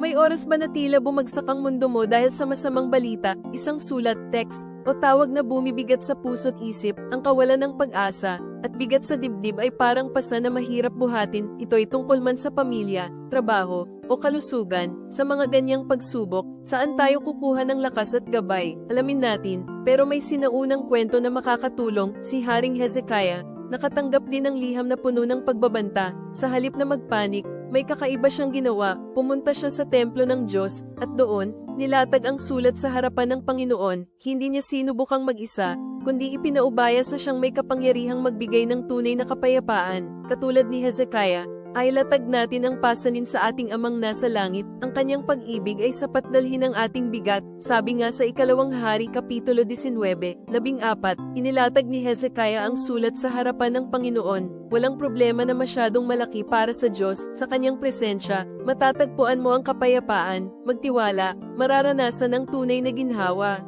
May oras ba na tila bumagsak ang mundo mo dahil sa masamang balita, isang sulat, text, o tawag na bumibigat sa puso't isip, ang kawalan ng pag-asa, at bigat sa dibdib ay parang pasa na mahirap buhatin, ito'y tungkol man sa pamilya, trabaho, o kalusugan. Sa mga ganyang pagsubok, saan tayo kukuha ng lakas at gabay? Alamin natin, pero may sinaunang kwento na makakatulong, si Haring Hezekiah, nakatanggap din ng liham na puno ng pagbabanta. Sa halip na magpanik, may kakaiba siyang ginawa. Pumunta siya sa templo ng Diyos, at doon, nilatag ang sulat sa harapan ng Panginoon. Hindi niya sinubukang mag-isa, kundi ipinaubaya sa siyang may kapangyarihang magbigay ng tunay na kapayapaan. Katulad ni Hezekiah, ay latag natin ang pasanin sa ating Amang nasa langit, ang kanyang pag-ibig ay sapat dalhin ang ating bigat, sabi nga sa Ikalawang Hari Kapitulo 19:14, inilatag ni Hezekiah ang sulat sa harapan ng Panginoon. Walang problema na masyadong malaki para sa Diyos, sa kanyang presensya, matatagpuan mo ang kapayapaan, magtiwala, mararanasan ang tunay na ginhawa.